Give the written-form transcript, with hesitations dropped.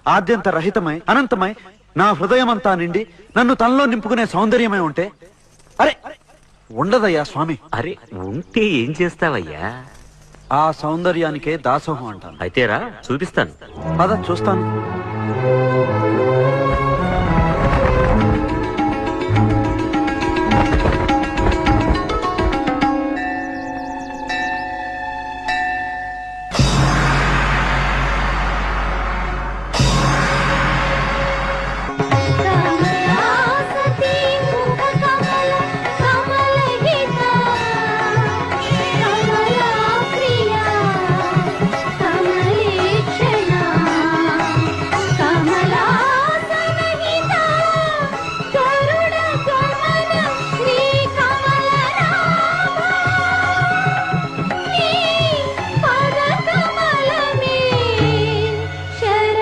ఆద్యంత రహితమై అనంతమై నా హృదయమంతా నిండి నన్ను తనలో నింపుకునే సౌందర్యమై ఉంటే అరే ఉండదయ్యా స్వామి. అరే ఉంటే ఏం చేస్తావయ్యా? ఆ సౌందర్యానికే దాసోహం అంటాను. అయితేరా చూపిస్తాను. పద చూస్తాను.